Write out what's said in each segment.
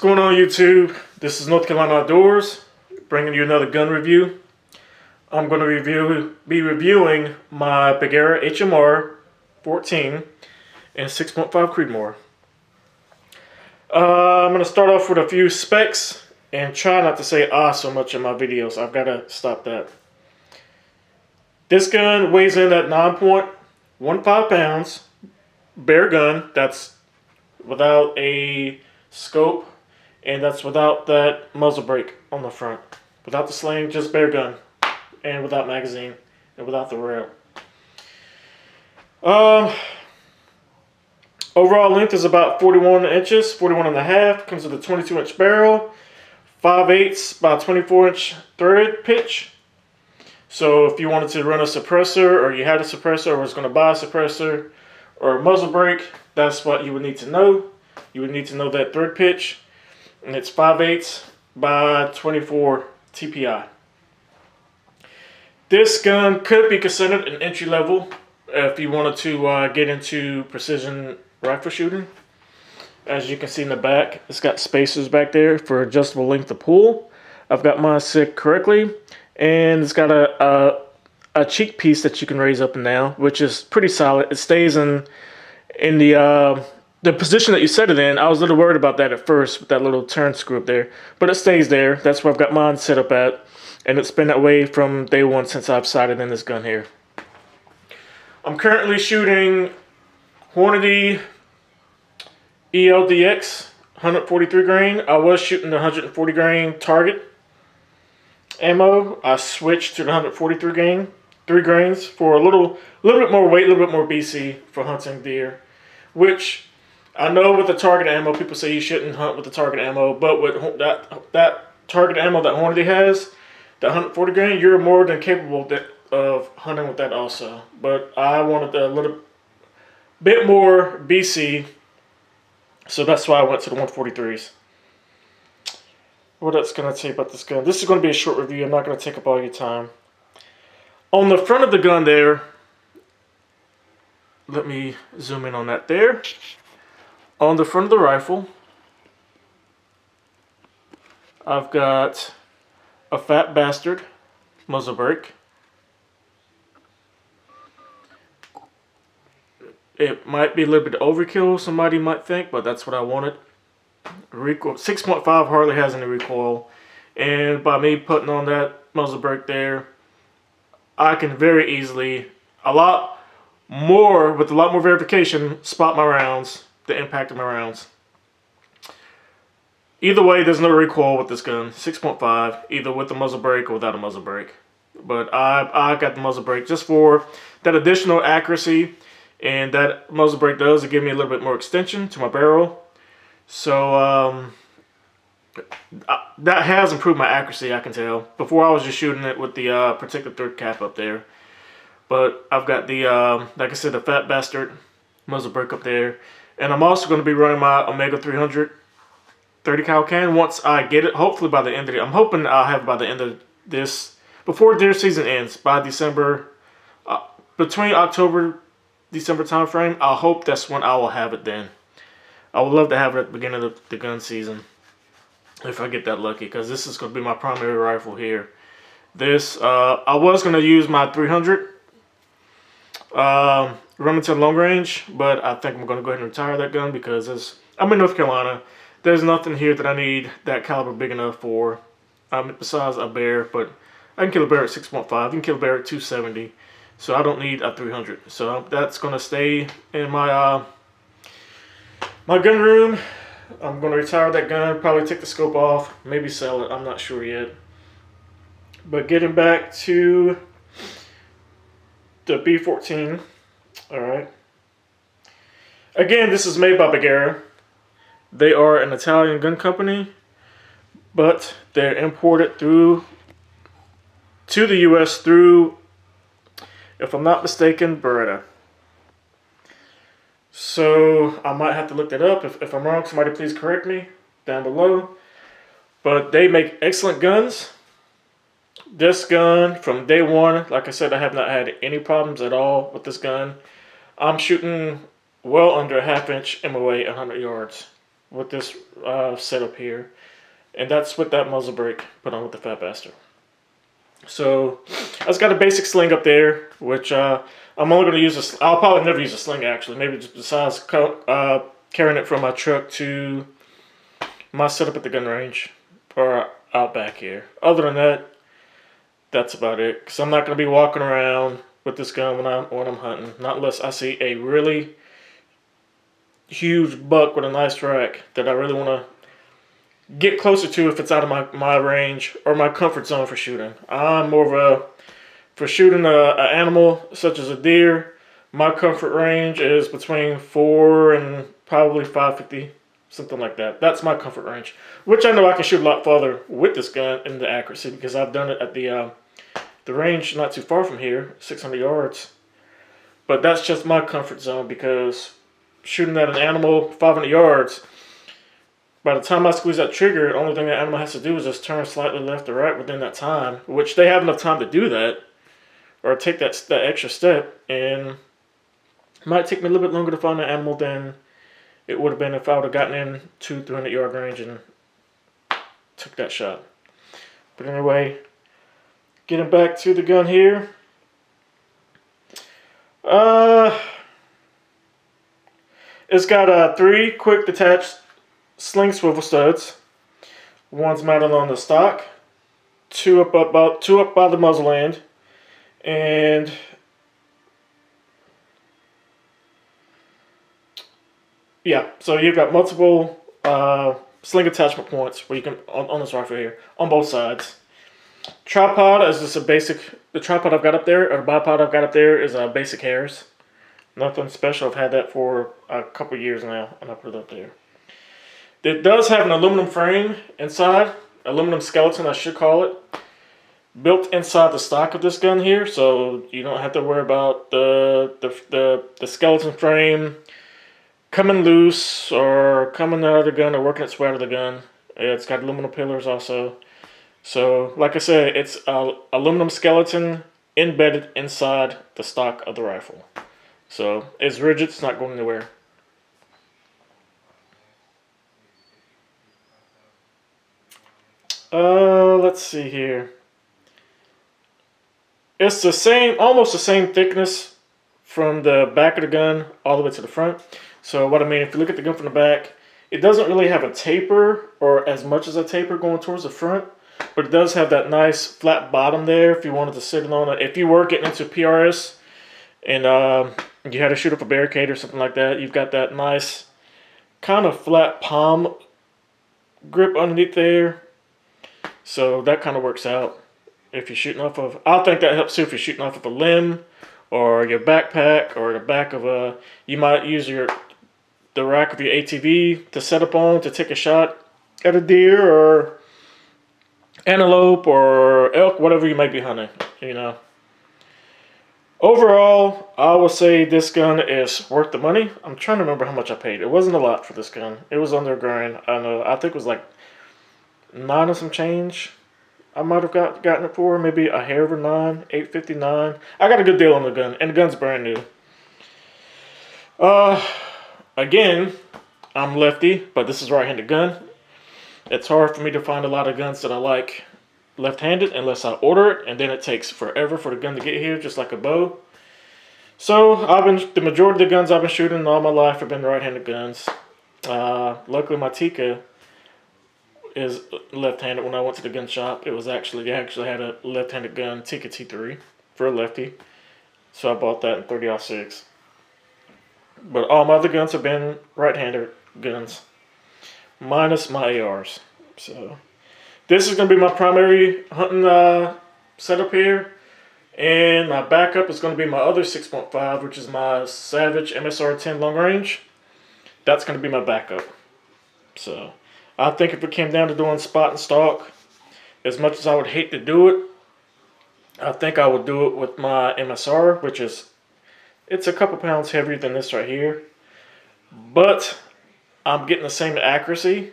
going on, YouTube? This is North Carolina Outdoors, bringing you another gun review. I'm going to be reviewing my Bergara HMR 14 and 6.5 Creedmoor. I'm going to start off with a few specs and try not to say so much in my videos. I've got to stop that. This gun weighs in at 9.15 pounds. Bare gun, that's without a scope, and that's without that muzzle brake on the front. Without the sling, just bare gun, and without magazine, and without the rail. Overall length is about 41 inches, 41 and a half. Comes with a 22-inch barrel, 5/8 by 24-inch thread pitch. So if you wanted to run a suppressor, or you had a suppressor, or was going to buy a suppressor, or a muzzle brake, that's what you would need to know. You would need to know that thread pitch, and it's 5/8 by 24 TPI. This gun could be considered an entry level if you wanted to get into precision rifle shooting. As you can see in the back, it's got spacers back there for adjustable length of pull. I've got mine set correctly, and it's got a cheek piece that you can raise up and down, which is pretty solid. It stays in the position that you set it in. I was a little worried about that at first with that little turn screw up there, but it stays there. That's where I've got mine set up at, and it's been that way from day one since I've sighted in this gun here. I'm currently shooting Hornady ELDX 143 grain. I was shooting the 140 grain target ammo. I switched to the 143 grain, 3 grains for a little bit more weight, a little bit more BC for hunting deer, which I know with the target ammo, people say you shouldn't hunt with the target ammo, but with that target ammo that Hornady has, the 140 grain, you're more than capable of hunting with that also. But I wanted a little bit more BC, so that's why I went to the 143s. What else can I tell you about this gun? This is going to be a short review. I'm not going to take up all your time. On the front of the gun there, let me zoom in on that there. On the front of the rifle, I've got a Fat Bastard muzzle brake. It might be a little bit overkill, somebody might think, but that's what I wanted. Recoil 6.5 hardly has any recoil, and by me putting on that muzzle brake there, I can very easily, with a lot more verification, spot my rounds, the impact of my rounds. Either way, there's no recoil with this gun. 6.5, either with the muzzle brake or without a muzzle brake. But I got the muzzle brake just for that additional accuracy, and that muzzle brake does give me a little bit more extension to my barrel. So that has improved my accuracy, I can tell. Before I was just shooting it with the protective thread cap up there. But I've got the, like I said, the Fat Bastard muzzle brake up there. And I'm also going to be running my Omega 300 30 cal can once I get it. Hopefully by the end of the, I'm hoping I'll have it by the end of this, before deer season ends, by December, between October, December time frame. I hope that's when I will have it then. I would love to have it at the beginning of the gun season, if I get that lucky, because this is going to be my primary rifle here. This, I was going to use my 300 Remington long range, but I think I'm going to go ahead and retire that gun because I'm in North Carolina. There's nothing here that I need that caliber big enough for, besides a bear, but I can kill a bear at 6.5. I can kill a bear at 270, so I don't need a 300. So that's going to stay in my my gun room. I'm going to retire that gun, probably take the scope off, maybe sell it. I'm not sure yet. But getting back to the B14, all right. Again, this is made by Bergara. They are an Italian gun company, but they're imported to the U.S. through, if I'm not mistaken, Beretta. So I might have to look that up. If I'm wrong, somebody please correct me down below. But they make excellent guns. This gun, from day one, like I said, I have not had any problems at all with this gun. I'm shooting well under a 1/2 inch MOA at 100 yards with this setup here, and that's with that muzzle brake put on with the Fat Bastard. So I just got a basic sling up there, which I'm only going to use. I'll probably never use a sling actually. Maybe just besides carrying it from my truck to my setup at the gun range or out back here. Other than that, that's about it. Because I'm not going to be walking around with this gun when I'm hunting, not unless I see a really huge buck with a nice rack that I really want to get closer to if it's out of my range or my comfort zone for shooting. I'm more of a, for shooting an animal such as a deer, my comfort range is between 4 and probably 550, something like that. That's my comfort range, which I know I can shoot a lot farther with this gun in the accuracy because I've done it at the range not too far from here, 600 yards. But that's just my comfort zone because shooting at an animal 500 yards, by the time I squeeze that trigger, the only thing that animal has to do is just turn slightly left or right within that time, which they have enough time to do that, or take that extra step, and it might take me a little bit longer to find an animal than it would have been if I would have gotten in 200-300 yard range and took that shot. But anyway, getting back to the gun here. It's got 3 quick detached sling swivel studs. One's mounted on the stock, two up by the muzzle end, and yeah, so you've got multiple sling attachment points where you can on this rifle here on both sides. Tripod is just a basic. The tripod I've got up there, or the bipod I've got up there, is basic hairs. Nothing special. I've had that for a couple years now, and I put it up there. It does have an aluminum frame inside, aluminum skeleton I should call it, built inside the stock of this gun here, so you don't have to worry about the skeleton frame coming loose or coming out of the gun or working its way out of the gun. It's got aluminum pillars also. So, like I said, it's an aluminum skeleton embedded inside the stock of the rifle. So, it's rigid, it's not going anywhere. Let's see here. It's the same, almost the same thickness from the back of the gun all the way to the front. So what I mean, if you look at the gun from the back, it doesn't really have a taper or as much as a taper going towards the front, but it does have that nice flat bottom there if you wanted to sit on it. If you were getting into PRS and you had to shoot up a barricade or something like that, you've got that nice kind of flat palm grip underneath there. So that kind of works out if you're shooting off of. I think that helps too if you're shooting off of a limb or your backpack or the back of a. You might use the rack of your ATV to set up on to take a shot at a deer or antelope or elk, whatever you might be hunting. You know. Overall, I will say this gun is worth the money. I'm trying to remember how much I paid. It wasn't a lot for this gun. It was under a grand. I know. I think it was like 9 or some change. I might have gotten it for maybe a hair over 9, $8.59. I got a good deal on the gun, and the gun's brand new. Again, I'm lefty, but this is a right-handed gun. It's hard for me to find a lot of guns that I like left-handed unless I order it, and then it takes forever for the gun to get here, just like a bow. So the majority of the guns I've been shooting all my life have been right-handed guns. Luckily, my Tika is left-handed. When I went to the gun shop, they actually had a left-handed gun, Tika T3, for a lefty. So I bought that in 30-06. But all my other guns have been right-handed guns, minus my ARs. So this is going to be my primary hunting setup here. And my backup is going to be my other 6.5, which is my Savage MSR 10 long range. That's going to be my backup. So I think if it came down to doing spot and stalk, as much as I would hate to do it, I think I would do it with my MSR, which is, it's a couple pounds heavier than this right here. But I'm getting the same accuracy,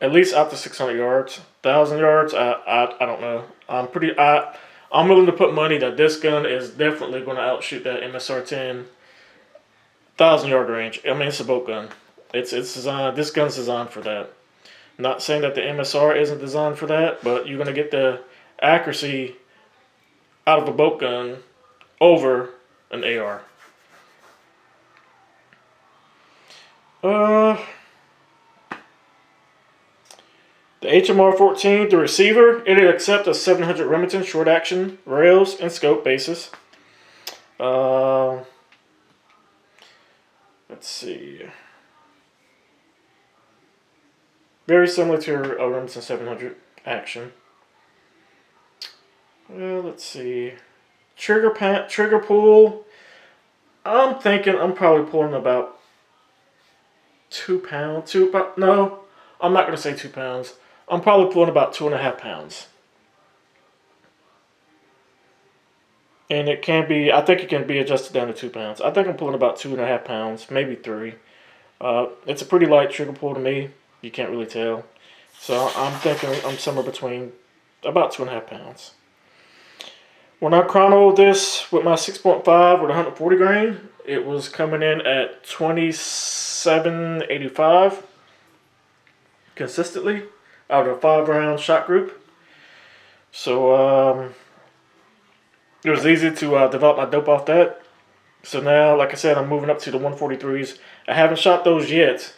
at least out to 600 yards. 1,000 yards, I don't know. I'm willing to put money that this gun is definitely going to outshoot that MSR 10 1,000 yard range. I mean, it's a boat gun. It's designed. This gun's designed for that. Not saying that the MSR isn't designed for that, but you're gonna get the accuracy out of a bolt gun over an AR. The HMR 14, the receiver, it'll accept a 700 Remington short action rails and scope basis. Let's see. Very similar to a Remington 700 action. Let's see. Trigger pull. I'm thinking I'm probably pulling about 2 pounds. No, I'm not gonna say 2 pounds. I'm probably pulling about 2.5 pounds. And it can be, I think it can be adjusted down to 2 pounds. I think I'm pulling about 2.5 pounds, maybe 3. It's a pretty light trigger pull to me. You can't really tell. So I'm thinking I'm somewhere between about 2.5 pounds. When I chronoed this with my 6.5 with 140 grain, it was coming in at 27.85 consistently out of a 5-round shot group. So it was easy to develop my dope off that. So now, like I said, I'm moving up to the 143s. I haven't shot those yet.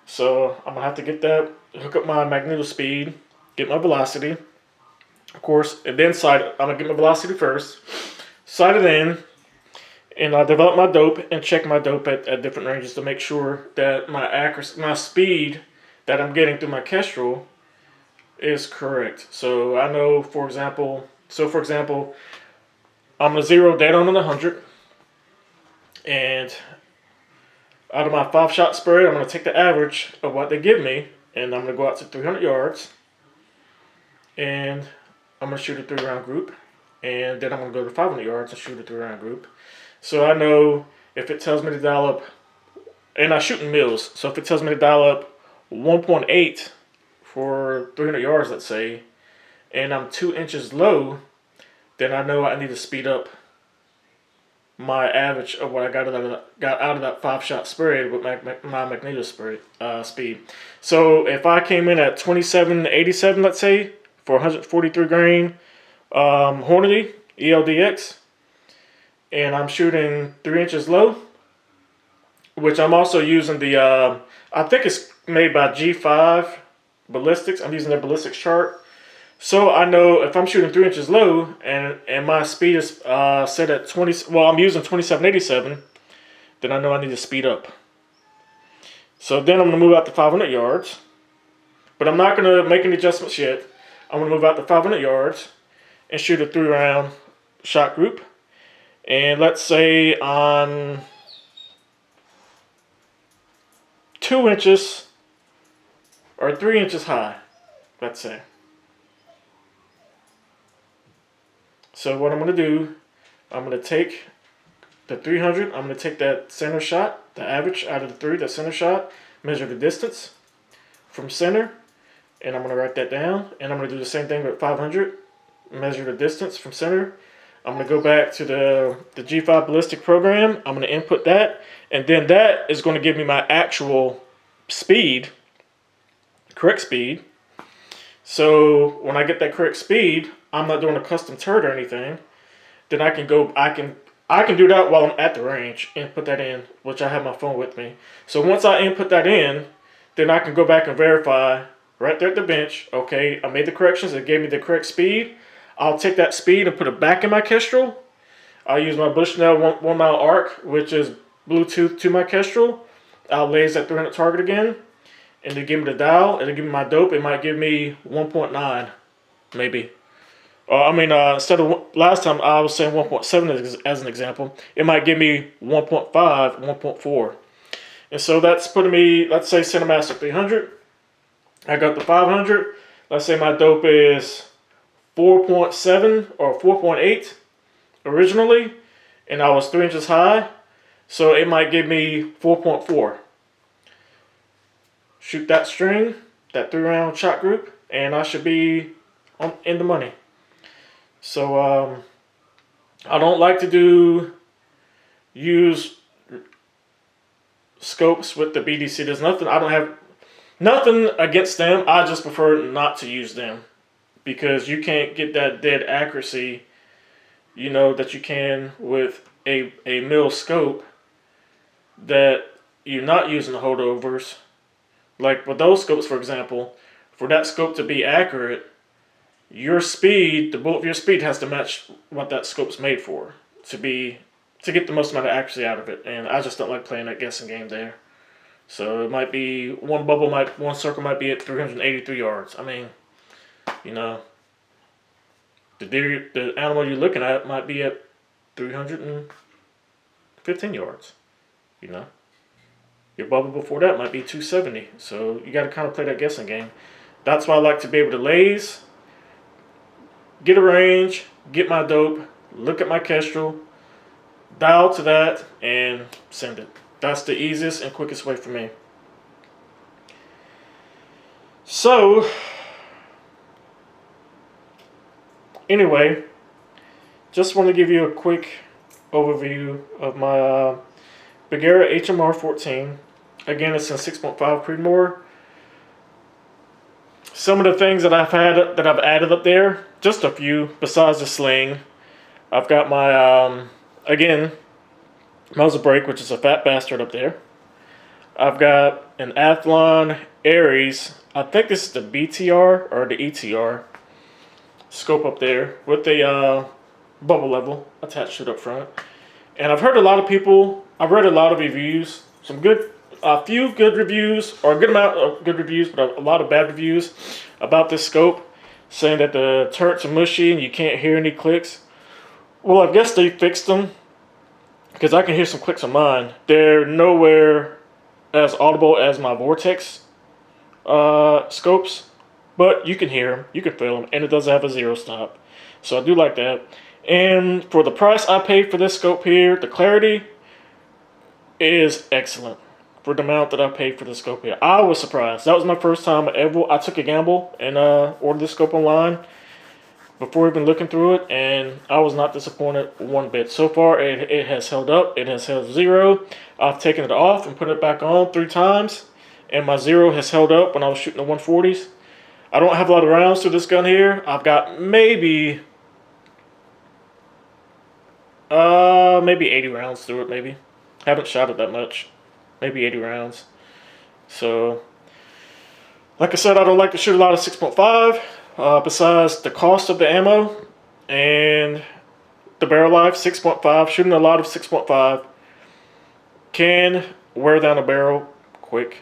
So I'm going to have to get that, hook up my magneto speed, get my velocity. Of course, and then I'm going to get my velocity first. Sight it in, and I develop my dope and check my dope at different ranges to make sure that my accuracy, my speed that I'm getting through my Kestrel is correct. So I know, for example, I'm going to zero dead on 100. And out of my 5-shot spread, I'm going to take the average of what they give me, and I'm going to go out to 300 yards. And I'm going to shoot a 3-round group. And then I'm going to go to 500 yards and shoot a 3-round group. So I know if it tells me to dial up, and I shoot in mils, so if it tells me to dial up 1.8 for 300 yards, let's say, and I'm 2 inches low, then I know I need to speed up my average of what I got out of that 5-shot spread with my magneto speed. So if I came in at 27.87, let's say, for 143 grain Hornady ELDX, and I'm shooting 3 inches low, which I'm also using the, I think it's made by G5 Ballistics. I'm using their ballistics chart. So I know if I'm shooting 3 inches low and my speed is set at 20, well, I'm using 27.87, then I know I need to speed up. So then I'm going to move out to 500 yards. But I'm not going to make any adjustments yet. I'm going to move out to 500 yards and shoot a 3-round shot group. And let's say on 2 inches or 3 inches high, let's say. So what I'm going to do, I'm going to take the 300, I'm going to take that center shot, the average out of the 3, that center shot, measure the distance from center, and I'm going to write that down. And I'm going to do the same thing with 500, measure the distance from center. I'm going to go back to the G5 ballistic program. I'm going to input that, and then that is going to give me my actual speed, correct speed. So when I get that correct speed, I'm not doing a custom turret or anything. Then I can do that while I'm at the range and put that in, which I have my phone with me. So once I input that in, then I can go back and verify right there at the bench. Okay, I made the corrections. It gave me the correct speed. I'll take that speed and put it back in my Kestrel. I'll use my Bushnell 1 mile arc, which is Bluetooth to my Kestrel. I'll laze that 300 target again, and then give me the dial. It'll give me my dope. It might give me 1.9, maybe. Instead of last time I was saying 1.7 as an example, it might give me 1.5, 1.4. And so that's putting me, let's say, Cinemaster 300. I got the 500. Let's say my dope is 4.7 or 4.8 originally, and I was 3 inches high. So it might give me 4.4. Shoot that string, that 3-round shot group, and I should be in the money. So I don't like to use scopes with the BDC. There's nothing, I don't have nothing against them. I just prefer not to use them because you can't get that dead accuracy, you know, that you can with a mill scope that you're not using the holdovers. Like with those scopes, for example, for that scope to be accurate, your speed, the bullet of your speed has to match what that scope's made for to get the most amount of accuracy out of it. And I just don't like playing that guessing game there. So it might be one circle might be at 383 yards. I mean, you know, the animal you're looking at might be at 315 yards. You know, your bubble before that might be 270. So you got to kind of play that guessing game. That's why I like to be able to laze, get a range, get my dope, look at my kestrel, dial to that, and send it. That's the easiest and quickest way for me. So, anyway, just want to give you a quick overview of my Bergara HMR 14. Again, it's in 6.5 Creedmoor. Some of the things that I've added up there, just a few besides the sling. I've got my again, muzzle brake, which is a fat bastard up there. I've got an Athlon Aries. I think this is the BTR or the ETR scope up there with a bubble level attached to it up front. And I've heard a lot of people. I've read a lot of reviews. A few good reviews, or a good amount of good reviews, but a lot of bad reviews about this scope, saying that the turrets are mushy and you can't hear any clicks. Well, I guess they fixed them, because I can hear some clicks on mine. They're nowhere as audible as my Vortex scopes, but you can hear them, you can feel them, and it doesn't have a zero stop. So I do like that. And for the price I paid for this scope here, the clarity is excellent for the amount that I paid for the scope here. I was surprised. That was my first time I took a gamble and ordered this scope online before even looking through it, and I was not disappointed one bit. So far, it has held up. It has held zero. I've taken it off and put it back on 3 times, and my zero has held up when I was shooting the 140s. I don't have a lot of rounds to this gun here. I've got maybe 80 rounds through it, maybe. Haven't shot it that much. Maybe 80 rounds. So, like I said, I don't like to shoot a lot of 6.5. Besides the cost of the ammo and the barrel life, 6.5, shooting a lot of 6.5 can wear down a barrel quick.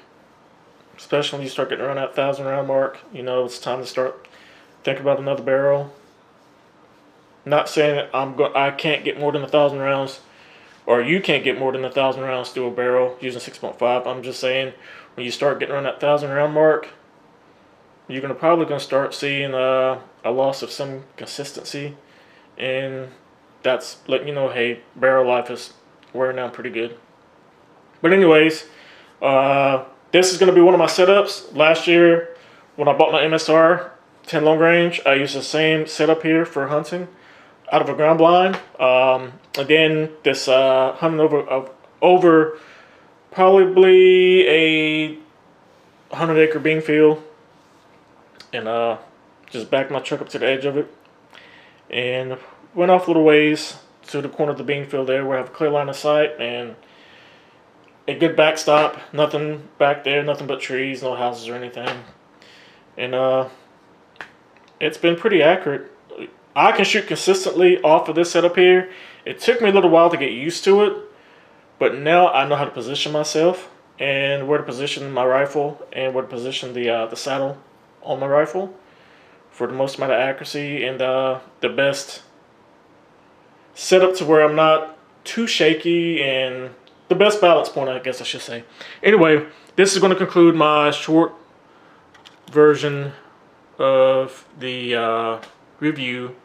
Especially when you start getting around that 1,000 round mark. You know, it's time to start thinking about another barrel. Not saying that I can't get more than 1,000 rounds, or you can't get more than 1,000 rounds through a barrel using 6.5. I'm just saying, when you start getting around that 1,000 round mark, you're probably going to start seeing a loss of some consistency, and that's letting you know, hey, barrel life is wearing down pretty good. But anyways, this is going to be one of my setups. Last year, when I bought my MSR 10 long range, I used the same setup here for hunting out of a ground blind. Again, this hunting over probably a 100-acre bean field, and just backed my truck up to the edge of it and went off a little ways to the corner of the bean field there where I have a clear line of sight and a good backstop. Nothing back there, nothing but trees, no houses or anything. And it's been pretty accurate. I can shoot consistently off of this setup here. It took me a little while to get used to it, but now I know how to position myself and where to position my rifle and where to position the saddle on my rifle for the most amount of accuracy and the best setup to where I'm not too shaky, and the best balance point, I guess I should say. Anyway, this is going to conclude my short version of the review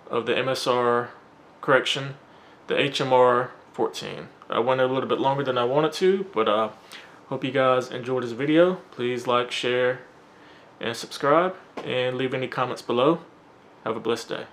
of the MSR, correction, the HMR 14. I went a little bit longer than I wanted to, but hope you guys enjoyed this video. Please like, share, and subscribe, and leave any comments below. Have a blessed day.